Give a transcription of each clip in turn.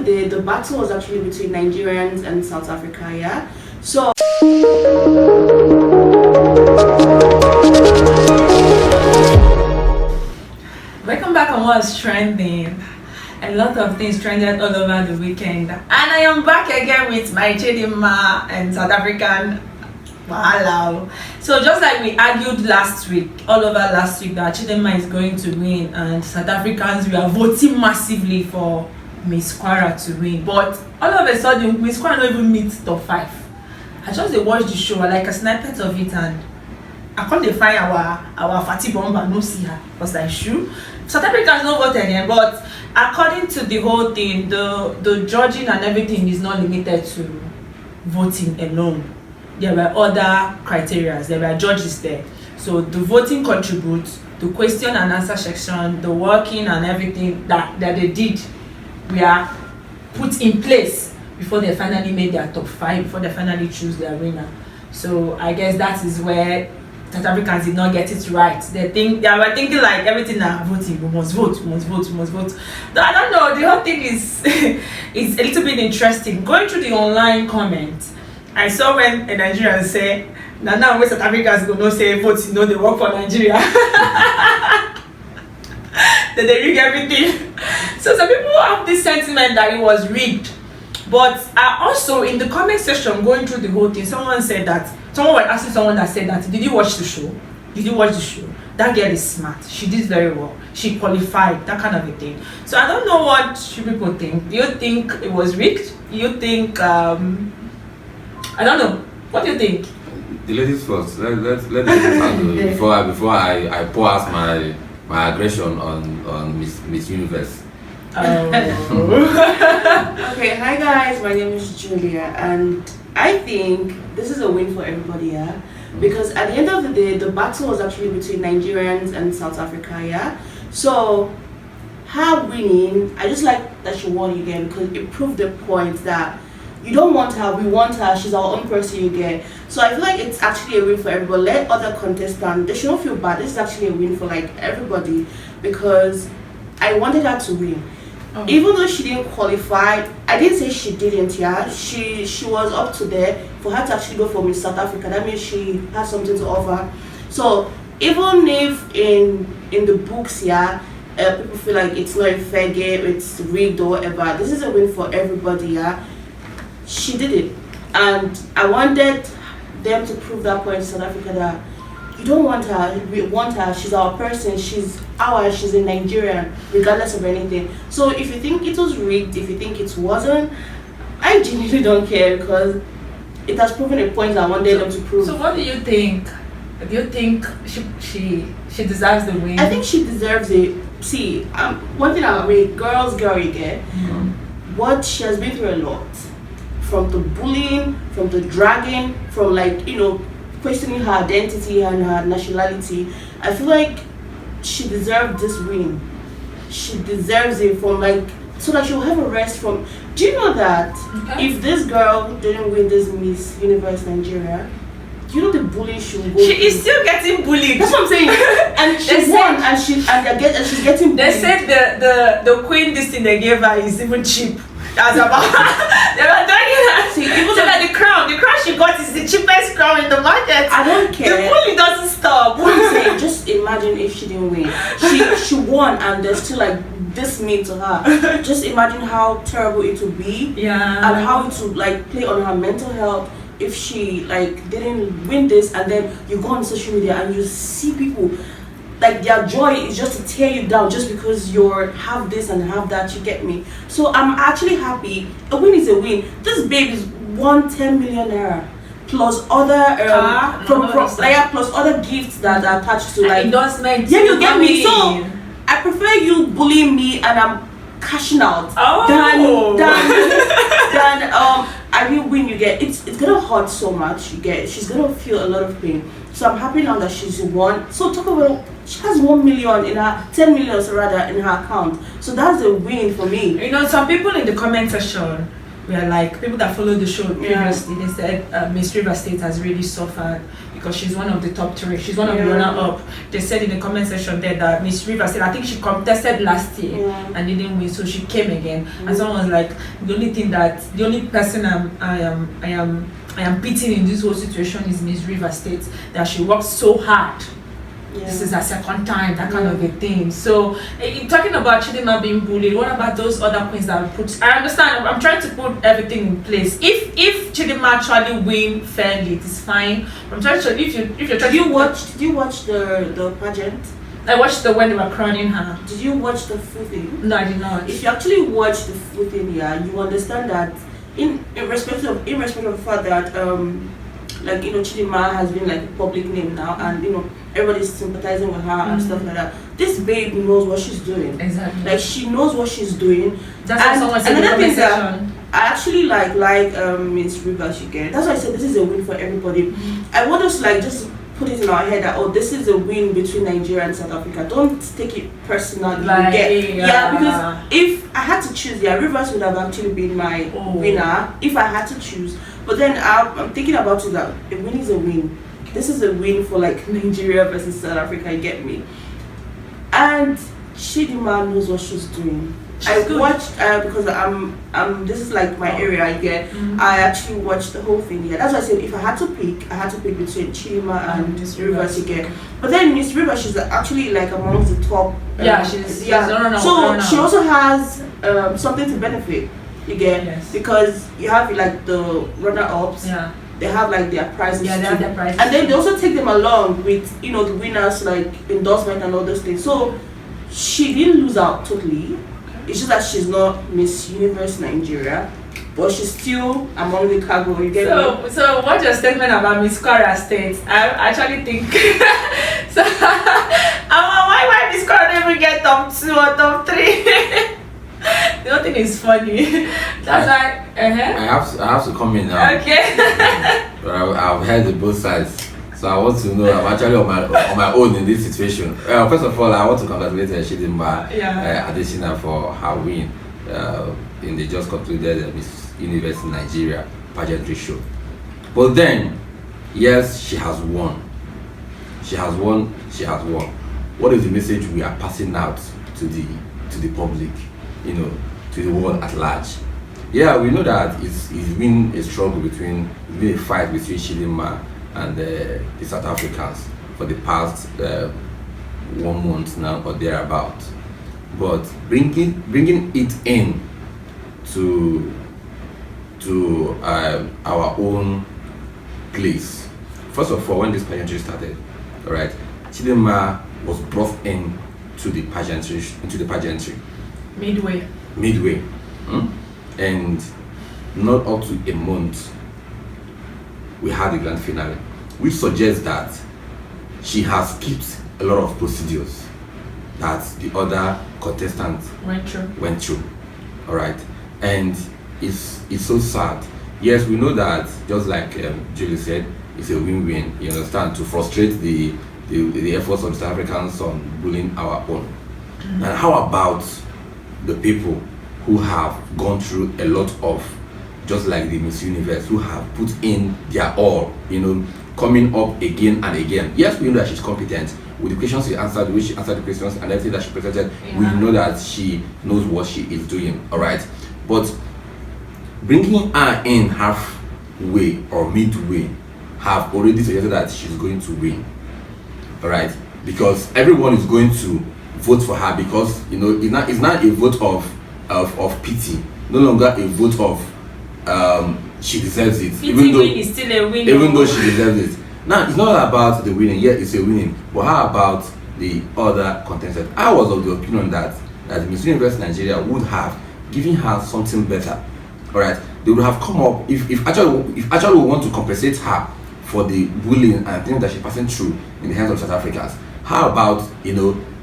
The battle was actually between Nigerians and South Africa, yeah. So welcome back on what's trending. A lot of things trended all over the weekend, and I am back again with my Chidina and South African. Wow. So just like we argued last week, all over last week, that Chidina is going to win, and South Africans we are voting massively for Miss Kwara to win. But all of a sudden, Miss Kwara don't even meet top 5. I just watched the show, I like a snippet of it, and I can't define our Fatty Bomba, no see her. I was like, sure. South Africans don't vote again, but according to the whole thing, the judging and everything is not limited to voting alone. There were other criteria, there were judges there. So the voting contributes, the question and answer section, the working and everything that they did were put in place before they finally made their top 5, before they finally choose their winner. So I guess that is where South Africans did not get it right. They were thinking like everything now voting, we must vote, we must vote, we must vote. But I don't know, the whole thing is is a little bit interesting. Going through the online comments, I saw when a Nigerian say, now when South Africans go no say vote, you know they work for Nigeria. That they rig everything. So some people have this sentiment that it was rigged. But also in the comment section going through the whole thing, someone was asking someone that said that, did you watch the show? Did you watch the show? That girl is smart. She did very well. She qualified, that kind of a thing. So I don't know what you people think. Do you think it was rigged? Do you think I don't know. What do you think? The ladies first. Let the ladies handle it before I pour out my aggression on Miss Universe. okay, hi guys, my name is Julia, and I think this is a win for everybody, yeah. Because at the end of the day, the battle was actually between Nigerians and South Africa, yeah. So her winning, I just like that she won again because it proved the point that you don't want her, we want her, she's our own person, you get. So I feel like it's actually a win for everybody. Let other contestants, they shouldn't feel bad. This is actually a win for like everybody because I wanted her to win. Oh. Even though she didn't qualify, I didn't say she didn't, yeah. She was up to there. For her to actually go for Miss South Africa, that means she has something to offer. So even if in the books, yeah, people feel like it's not a fair game, it's rigged or whatever, this is a win for everybody, yeah. She did it, and I wanted them to prove that point in South Africa that you don't want her, we want her, she's our person, she's ours, she's a Nigerian, regardless of anything. So if you think it was rigged, if you think it wasn't, I genuinely don't care because it has proven a point I wanted them to prove. So what do you think? Do you think she deserves the win? I think she deserves it. See, one thing I'm a girl, you get. What she has been through a lot. From the bullying, from the dragging, from like, questioning her identity and her nationality. I feel like she deserved this win. She deserves it from like, so that she'll have a rest from. Do you know that if this girl didn't win this Miss Universe Nigeria, do you know the bullying she will go She is still getting bullied. That's what I'm saying. And she won, and she's getting bullied. They said the queen this thing they gave her is even cheap. That's about they were doing that. See, even so like the crown she got is the cheapest crown in the market. I don't care. The bully doesn't stop. What I'm saying, just imagine if she didn't win. She won, and they're still like this mean to her. Just imagine how terrible it would be. Yeah. And how it would like play on her mental health if she like didn't win this, and then you go on social media and you see people like their joy is just to tear you down just because you're have this and have that, you get me? So I'm actually happy. A win is a win. This babe is 110 million naira plus other plus other gifts that are attached to like endorsement. Yeah, you get me? So I prefer you bullying me and I'm cashing out than I will win. You get it's gonna hurt so much. You get she's gonna feel a lot of pain. So I'm happy now that she's won. So talk about she has 1 million in her 10 million rather in her account. So that's a win for me. Some people in the comment section were like people that followed the show previously. They said Miss River State has really suffered because she's one of the top 3. She's one of the runner-up. They said in the comment section there that Miss River State, I think she contested last year and didn't win, so she came again. And someone was like, the only person I am pitying in this whole situation is Miss River State, that she worked so hard. This is her second time, that kind of a thing. So, talking about Chidima being bullied, what about those other queens that put? I understand. I'm trying to put everything in place. If Chidima actually win fairly, it's fine. I'm trying to. If you're trying. Did you watch the pageant? I watched the when they were crowning her. Did you watch the full thing? No, I did not. If you actually watch the full thing, you understand that in respect of the fact that like Chidima has been like a public name now, and everybody's sympathizing with her and stuff like that. This babe knows what she's doing. Exactly. Like she knows what she's doing. That's what someone said in the conversation. I actually like Miss River Shige. That's why I said this is a win for everybody. I want us to just put it in our head that this is a win between Nigeria and South Africa. Don't take it personally. Because if I had to choose, Rivers would have actually been my winner if I had to choose. But then I'm thinking about it that a win is a win. This is a win for like Nigeria versus South Africa. You get me? And Chidima knows what she's doing. I watched because this is like my area. I get. I actually watched the whole thing. That's why I said if I had to pick between Chidima and Miss River again. But then Miss River, she's actually like amongst the top. She's so she also has something to benefit. You get because you have like the runner-ups. Yeah. They have like their prizes. Yeah, they have their prizes. And then they also take them along with the winners like endorsement and all those things. So she didn't lose out totally. It's just that she's not Miss Universe Nigeria, but she's still among the cargo. You get me? So what's your statement about Miss Kwara State? I actually think so. Why Miss Kwara never get top 2 or top 3? The whole thing is funny. That's why. I have to come in now. Okay. But I've heard the both sides, so I want to know. I'm actually on my own in this situation. First of all, I want to congratulate Chidima Adesina for her win in the just concluded Miss Universe Nigeria pageantry show. But then, yes, she has won. She has won. She has won. What is the message we are passing out to the public? To the world at large. Yeah, we know that it's been a struggle a fight between Chidima and the South Africans for the past 1 month now or thereabout. But bringing it in to our own place. First of all, when this pageantry started, all right, Chidima was brought in into the pageantry. Midway. And not up to a month, we had the grand finale, which suggests that she has skipped a lot of procedures that the other contestants went through. All right, and it's so sad. Yes, we know that, just like Julie said, it's a win-win. You understand, to frustrate the efforts of the South Africans on bullying our own. And how about the people who have gone through a lot of, just like the Miss Universe, who have put in their all, coming up again and again. Yes, we know that she's competent with the questions she answered, the way she answered the questions and everything that she presented. We know that she knows what she is doing, all right? But bringing her in halfway or midway have already suggested that she's going to win, all right? Because everyone is going to vote for her, because it's not a vote of pity, no longer a vote of she deserves it. Even though she deserves it. Now it's not about the winning. Yeah, it's a winning. But how about the other contestants? I was of the opinion that Miss Universe Nigeria would have given her something better. All right, they would have come up if actually we want to compensate her for the bullying and things that she's passing through in the hands of South Africans. How about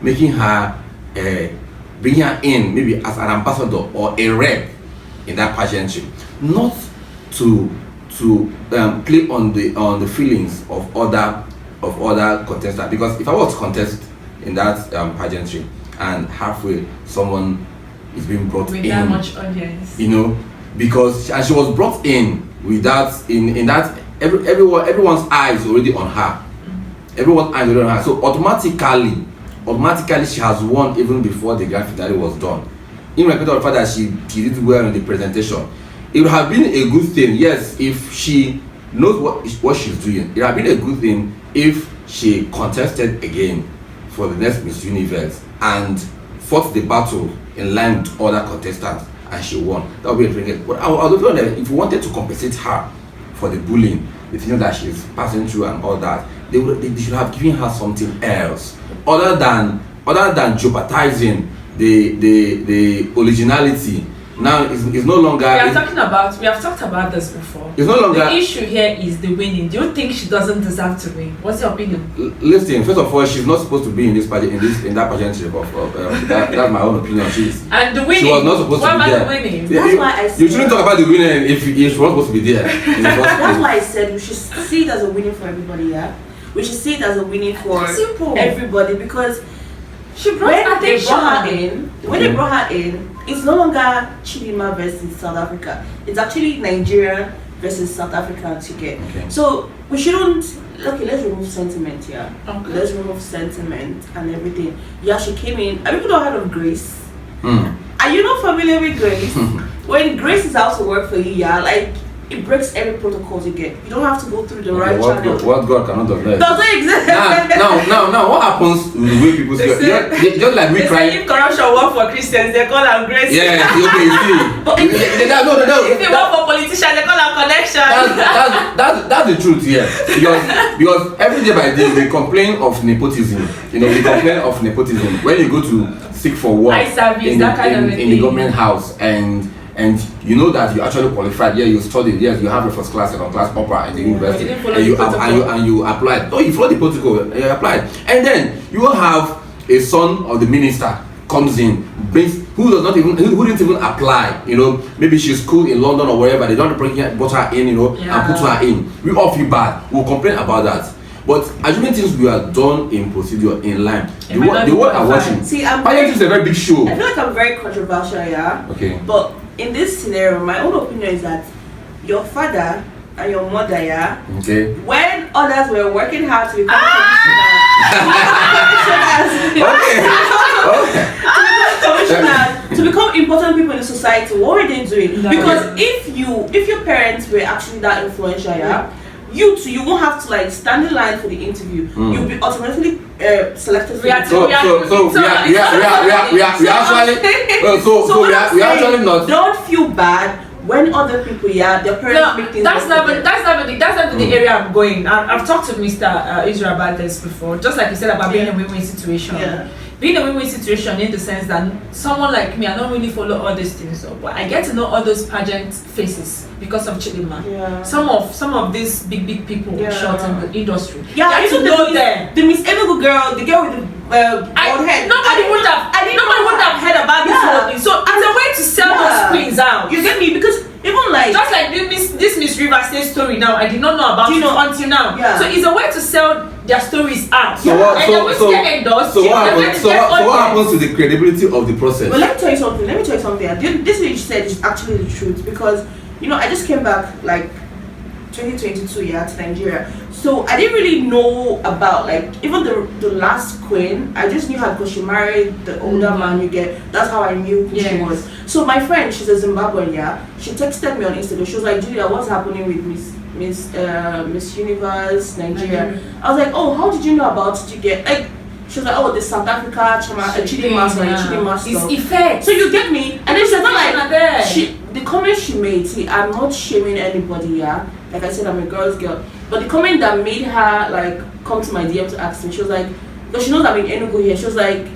making her bringing her in maybe as an ambassador or a rep in that pageantry, not to play on the feelings of other contestants. Because if I was to contest in that pageantry and halfway someone is being brought with in that much audience, because she was brought in with that in that everyone's eyes already on her. Everyone's eyes already on her. So automatically she has won even before the grand finale was done. In respect of the fact that she did well in the presentation, it would have been a good thing, yes, if she knows what she's doing. It would have been a good thing if she contested again for the next Miss Universe and fought the battle in line with other contestants and she won. That would be a very good. But I was wondering if you wanted to compensate her for the bullying, the things that she's passing through and all that, they should have given her something else other than jeopardizing the originality. Now it's no longer. We have talked about this before. It's no longer. The issue here is the winning. Do you think she doesn't deserve to win? What's your opinion? Listen, first of all, she's not supposed to be in this pageant, in that pageantry. That's my own opinion. And the winning. She was not supposed to be there. What about the winning? That's why I said. You shouldn't talk about the winning if she was supposed to be there. That's why I said we should see it as a winning for everybody. Yeah, we should see it as a winning for everybody because she brought attention. When they brought her in, it's no longer Chidima versus South Africa. It's actually Nigeria versus South Africa ticket. Okay. So we shouldn't. Okay, let's remove sentiment here. Okay. Let's remove sentiment and everything. Yeah, she came in. Have people not heard of Grace? Are you not familiar with Grace? When Grace is out to work for you, yeah, like it breaks every protocol you get. You don't have to go through the right channel. What God cannot do that. Doesn't exist. Now, what happens with the way people say? Just like we cry. If corruption work for Christians, they call them grace. Yeah, okay, you see. No. If they work for politicians, they call them connection. That's the truth here. Because every day by day we complain of nepotism. We complain of nepotism when you go to seek for work in the government house and you know that you actually qualified. Yeah, you studied. Yes, you have a first class, second class, upper in the university, and you applied. Oh, you followed the protocol. You applied, and then you will have a son of the minister comes in, who didn't even apply. Maybe she's schooled in London or wherever. They don't brought her in, and put her in. We all feel bad. We'll complain about that. But assuming things we are done in procedure, in line, the world are watching. See, pageant is a very big show. I feel like I'm very controversial, yeah. Okay. But in this scenario, my own opinion is that your father and your mother, yeah. Okay. When others were working hard to become commissioners, to become important people in society, what were they doing? Because if your parents were actually that influential, yeah. You too, you won't have to like stand in line for the interview. You'll be automatically selected. We are actually not. Don't feel bad when other people, their parents make things. That's not the area I'm going. I've talked to Mr. Israel about this before. Just like you said about being a win-win situation. Yeah. Being a win-win situation in the sense that someone like me, I don't really follow all these things, but I get to know all those pageant faces because of Chidima. Yeah. Some of these big people shot in the industry. Yeah, I used to know them. The Miss Enugu girl, the girl with the bald head. Nobody would have heard about this whole thing. So it's a way to sell those queens out. You get me? Because even like just like this Miss River State story now, I did not know about it until now. Yeah. So it's a way to sell their stories out. So what happens to the credibility of the process? Well, let me tell you something. This thing you said is actually the truth because I just came back like 2022 to Nigeria, so I didn't really know about like even the last queen. I just knew her because she married the older man you get. That's how I knew who she was. So my friend, she's a Zimbabwean, she texted me on Instagram. She was like, Julia, what's happening with Miss Universe Nigeria? I was like, oh, how did you know about it? You get like, she was like, oh, the South Africa Chidima stuff. It's effect. So you get me? And then she was like, the comment she made, see, I'm not shaming anybody, like I said, I'm a girl's girl, but the comment that made her like come to my DM to ask me, she was like, because she knows I'm in Enugu here, she was like,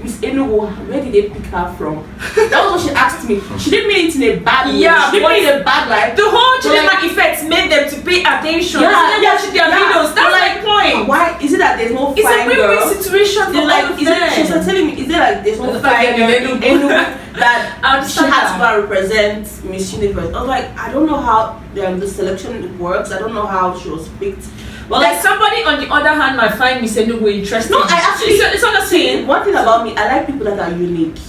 Miss Enugu, where did they pick her from? That was what she asked me. She didn't mean it in a bad way. Yeah, she didn't mean it in a bad light. The whole Chidima effect made them to pay attention. Videos. That's like point. Why is it that there's no fine girl? It's a win-win situation for all of them. She was telling me, is there like there's no fine girl in Enugu that she had to go and represent Miss Universe? I was like, I don't know how the selection works. I don't know how she was picked. Well, like somebody on the other hand might find Miss Enugu interesting. No, I actually. It's not the same. One thing about me, I like people that are unique.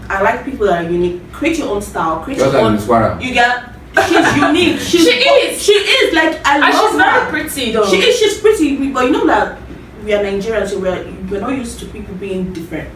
I like people that are unique. Create your own style. Create Just your like own. Miss Wara. You get. She's unique. She is. She is. Like I And love she's her. very pretty though. She is. She's pretty. But you know that we are Nigerians, so we're not used to people being different.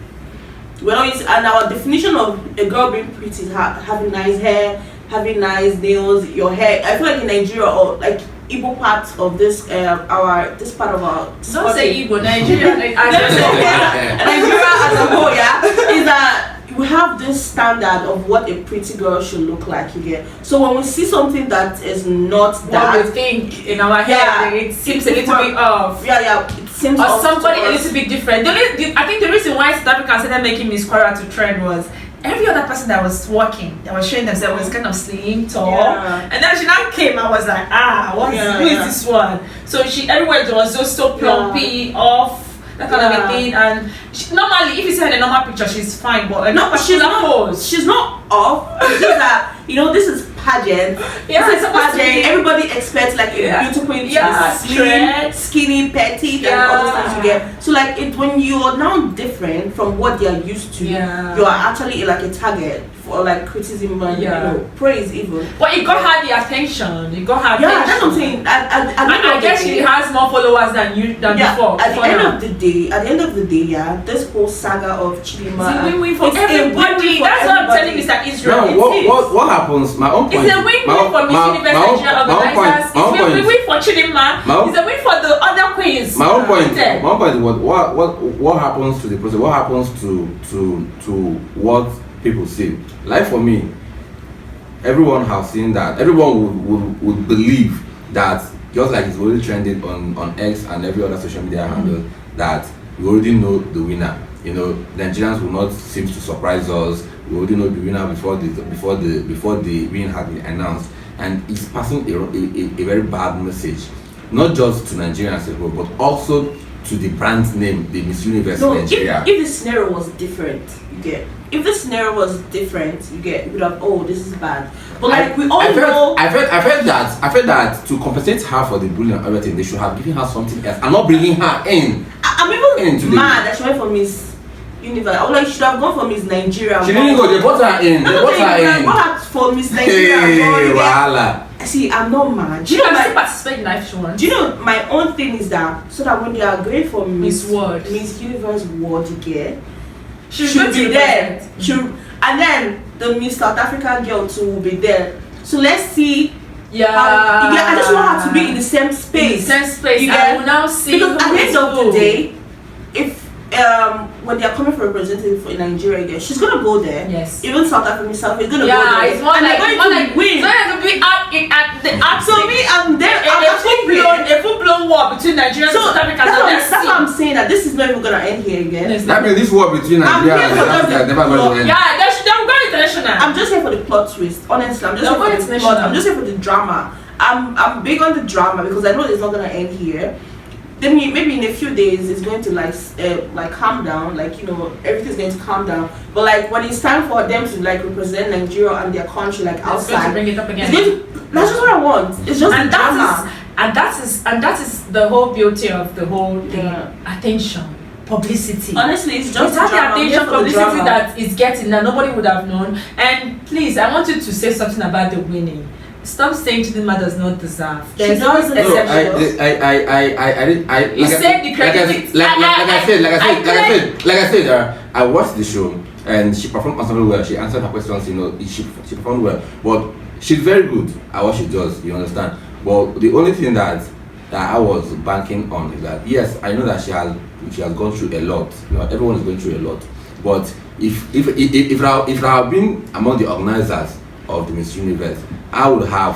We're not used. And our definition of a girl being pretty is having nice hair, having nice nails, your hair. I feel like in Nigeria or like Igbo part of this this part of our Don't say Igbo, Nigeria. Nigeria as a whole, yeah, is that we have this standard of what a pretty girl should look like. You get. So when we see something that is not that, what we think in our head, it seems a little bit off. Yeah, it seems Or off somebody to a us. little bit different. I think the reason why South Africa started making Miss Quora to trend was every other person that was working, that was showing themselves was kind of slim, tall, Yeah. and then she now came. I was like, who is this one? So everywhere it was just so plumpy, off. That kind of a thing, and normally, if you see her in a normal picture, she's fine, but No, she's not. She's not off. It's just that this is pageant. Yeah, this it's is supposed to pageant. be. Everybody expects like a beautiful queen to Yeah, be slim, straight. skinny, petite, and all those things you get. So like when you're now different from what they are used to, Yeah. you are actually like a target for like criticism and praise even. But it got her the attention. It got her attention. Yeah, that's what I'm saying. I guess she has more followers than before. At the end of the day, yeah, this whole saga of Chidima, it's a win-win for it's a everybody. win-win for That's what I'm telling everybody. Mr. Israel. Now, what happens? My own point. It's a win-win for Miss Universe Nigeria organizers. It's a win-win for Chidima. It's a win for the other queens. My own point is what happens to the process? What happens to what people see? Like for me, everyone has seen that. Everyone would believe that just like it's already trending on X and every other social media handle that we already know the winner. The Nigerians will not seem to surprise us. We already know the winner before the win had been announced, and it's passing a very bad message, not just to Nigerians as well, but also to the brand name, the Miss Universe Nigeria. If the scenario was different, you get. If the scenario was different, you get. You would have, this is bad. But like we all know. I felt that to compensate her for the bullying and everything, they should have given her something else and not bringing her in. I'm even mad that she went for Miss Universe. I was like, she should have gone for Miss Nigeria. She didn't go. They brought her in. They brought her in. Brought her for Miss Nigeria. Hey, wahala. See, I'm not mad. Do you know still participate in life she wants? Do you know my own thing is that so that when they are going for Miss Universe World, you get, she should be there. And then the Miss South African girl too will be there. So let's see. Yeah. I just want her to be in the same space. I will now see. Because at the end of the day, if when they are coming for representative in Nigeria again, she's gonna go there. Yes. Even South Africa is gonna go there. Yeah, it's more and like they're going to win. It's going to be at the So me, I'm there. a full-blown war between Nigeria and South Africa. That's why I'm saying that this is not even gonna end here again. That means this war between Nigeria and South Africa is never going to end. Yeah, they're going international. I'm just here for the plot twist. Honestly, I'm just They're here going for the plot. I'm just here for the drama. I'm big on the drama because I know it's not gonna end here. Then maybe in a few days it's going to like calm down, everything's going to calm down. But like when it's time for them to like represent Nigeria and their country outside, going to bring it up again. That's just what I want. It's just and drama. That is the whole beauty of the whole thing. Yeah. Attention, publicity. Honestly, it's just the drama. attention, publicity that is getting that nobody would have known. And please, I want you to say something about the winning. Stop saying Chidima does not deserve. There's always exceptions. You said the credit. Like I said, I watched the show and she performed absolutely well. She answered her questions, she performed well. But she's very good at what she does, you understand? But the only thing that I was banking on is that yes, I know that she has gone through a lot. Everyone is going through a lot. But if I have been among the organizers of the Miss Universe, I would have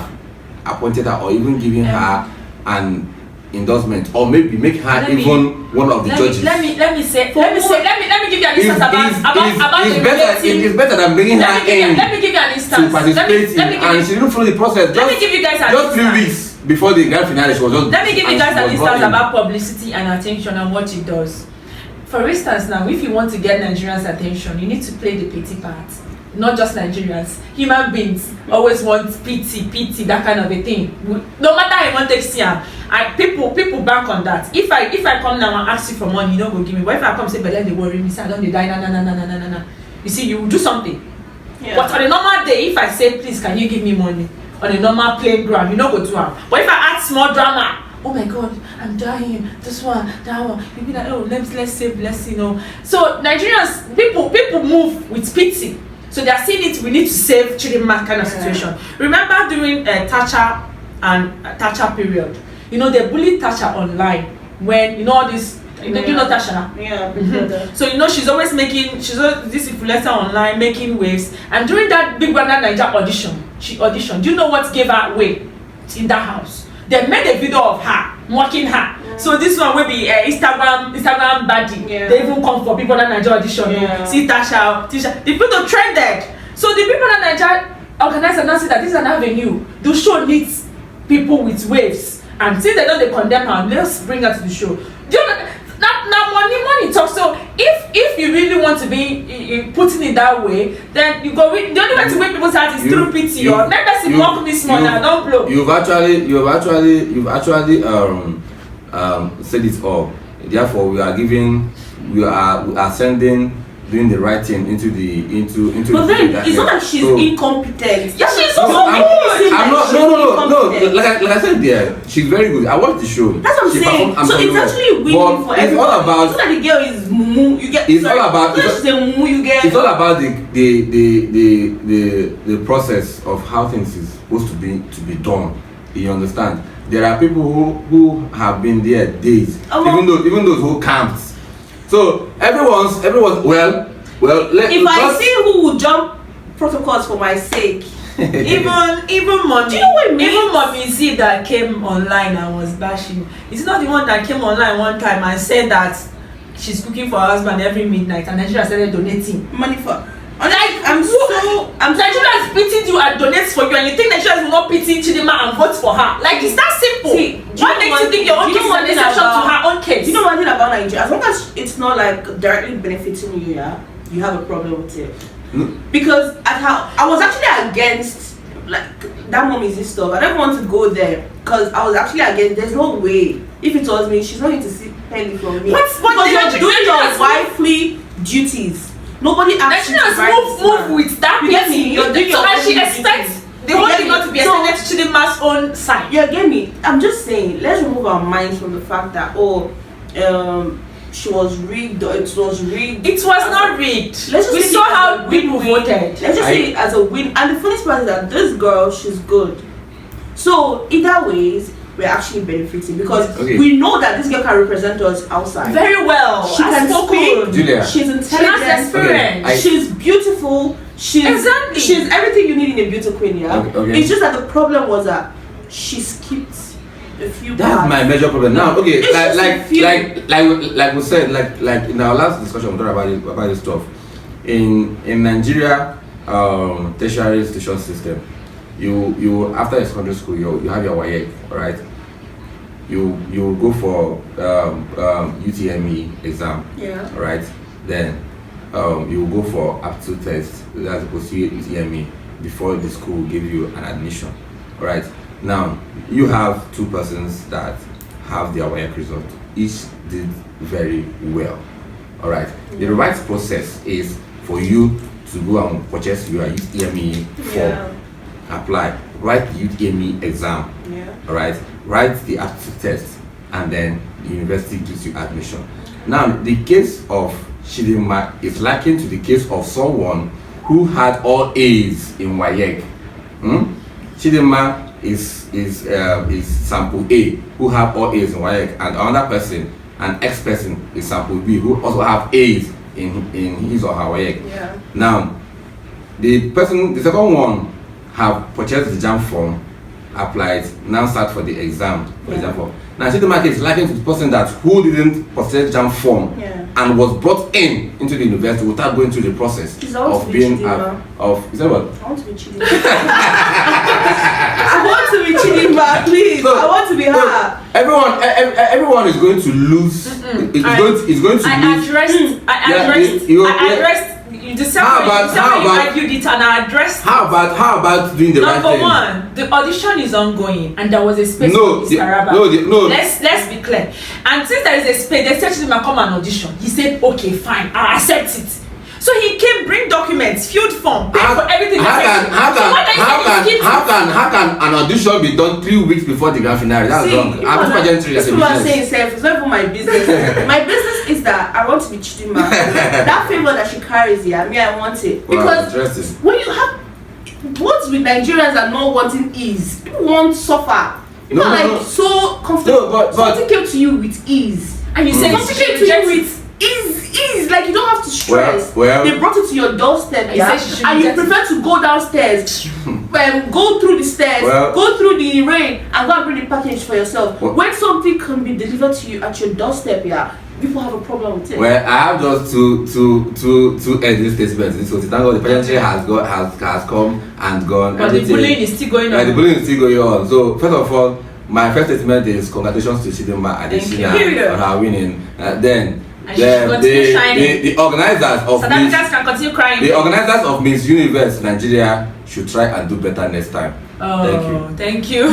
appointed her or even given her an endorsement or maybe make her even one of the judges. Let me give you an instance about the it's better than bringing her in. Let me give you an instance. To participate and she didn't follow the process. Let me give you guys an just few weeks before the grand finale. She was just. Let me give you guys an instance about publicity and attention and what it does. For instance, now if you want to get Nigerians' attention, you need to play the pity part. Not just Nigerians, human beings always want pity, that kind of a thing. No matter how you want to see them, people bank on that. If I come now and ask you for money, you don't go give me. But if I come say, but let they worry me, say I don't die, nah. You see, you will do something. Yeah. But on a normal day, if I say, please, can you give me money? On a normal playground, you know go to am. But if I add small drama, oh my God, I'm dying. This one, that one. You be like, oh, let's say blessing. So Nigerians, people move with pity. So they are seeing it. We need to save Chidinma kind of situation. Remember during Thatcher and Thatcher period, you know they bullied Thatcher online when all this. You know Tasha? Yeah. Mm-hmm. So she's always this influencer online making waves. And during that Big Brother Niger audition, she auditioned. Do you know what gave her away in that house? They made a video of her mocking her. Yeah. So this one will be Instagram baddie. Yeah. They even come for Big Brother Niger audition. Yeah. See Tasha. The video trended. So the Big Brother Niger organizer now said that this is an avenue. The show needs people with waves. And since they don't condemn her, let's bring her to the show. Do you know? Now money talk. So if you really want to be putting it that way, then you go with the only way to win people's heart is through pity. Or let us mock me small and don't blow. You've actually said it all. Therefore, we are sending doing the right thing into But then it's not that she's incompetent. Yeah, she's so good. No. Like I said there, she's very good. I watched the show. That's what I'm saying. So it's actually winning for everybody. It's all about. It's not that the girl is mumu. You get. It's all about. She's a mumu. You get. It's all about the process of how things is supposed to be done. You understand? There are people who have been there days, even those who camped. So everyone's well. If I see who will jump protocols for my sake, even mommy. Do you know what it means? Even mommy see that came online and was bashing. It's not the one that came online one time and said that she's cooking for her husband every midnight and Nigeria started donating money for. Nigeria has pitied you and donates for you, and you think Nigeria will not pity Chidinma and vote for her? Like, it's that simple. See, what makes you think your own case is an exception to her own case? You know one thing about Nigeria? As long as it's not like directly benefiting you, you have a problem with it. Because I was actually against like that mommy's stuff. I don't want to go there because I was actually against. There's no way. If it was me, she's not going to see penny from me. Because you're doing your wifely duties. Nobody asks you to move with that person. You're doing your and she expects the whole thing not to be extended to Chidinma's own side. You get me? I'm just saying, let's remove our minds from the fact that she was rigged or it was rigged. It was not rigged. We saw how people voted. Let's just say it as a win. And the funniest part is that this girl, she's good. So either ways, we're actually benefiting because we know that this girl can represent us outside very well. She can speak. Julia. She's intelligent. She has experience. She's beautiful. She's everything you need in a beauty queen. Yeah. Okay. It's just that the problem was that she skipped a few. That's my major problem. Now, okay, like we said, like in our last discussion, we talked about this stuff. In Nigeria, tertiary institution system. You after a secondary school you have your WAEC, right? You go for UTME exam, right? Then you go for aptitude test that's supposed to UTME before the school will give you an admission, right? Now you have two persons that have their WAEC result. Each did very well, all right. The right process is for you to go and purchase your UTME form. Apply, write the UTME exam, alright, write the aptitude test, and then the university gives you admission. Now, the case of Chidinma is likened to the case of someone who had all A's in WAEC. Chidinma is sample A who have all A's in WAEC, and another person, an ex-person, is sample B who also have A's in his or her WAEC. Now, the second one have purchased the JAM form, applied, now start for the exam, for example. Now, Chidinma is likened to the person who didn't purchase JAM form and was brought into the university without going through the process of being is that what? I want to be Chidinma. I want to be Chidinma, please. So, I want to be her. Everyone is going to lose. It's going to I addressed How about doing the right thing? Number one, the audition is ongoing and there was a space for Miss Karaba. No. Let's be clear. And since there is a space, they said to him come and audition. He said, okay, fine, I accept it. So he came, bring documents, filled form, paid for everything. How can an audition be done 3 weeks before the grand finale? That's wrong. I'm pageantry as a business. business. Saying it's not even my business. My business is that I want to be Chidima. That favor that she carries, yeah, me, I want it. Because when you have what's with Nigerians are not wanting ease. People want suffer. People are so comfortable. No, but something came to you with ease. And you said something came to you with ease. Like you don't have to stress. Well, they brought it to your doorstep, yeah. And you prefer to go downstairs, go through the stairs, go through the rain, and go and bring the package for yourself. When something can be delivered to you at your doorstep, yeah. People have a problem with it. Well, I have just two ending statements. So thank God the pageantry has come and gone. But the bullying is still going on. The bullying is still going on. So first of all, my first statement is congratulations to Chidima Adesina on her winning. The organizers of South Africans can continue crying. The organizers of Miss Universe Nigeria should try and do better next time. Oh, thank you.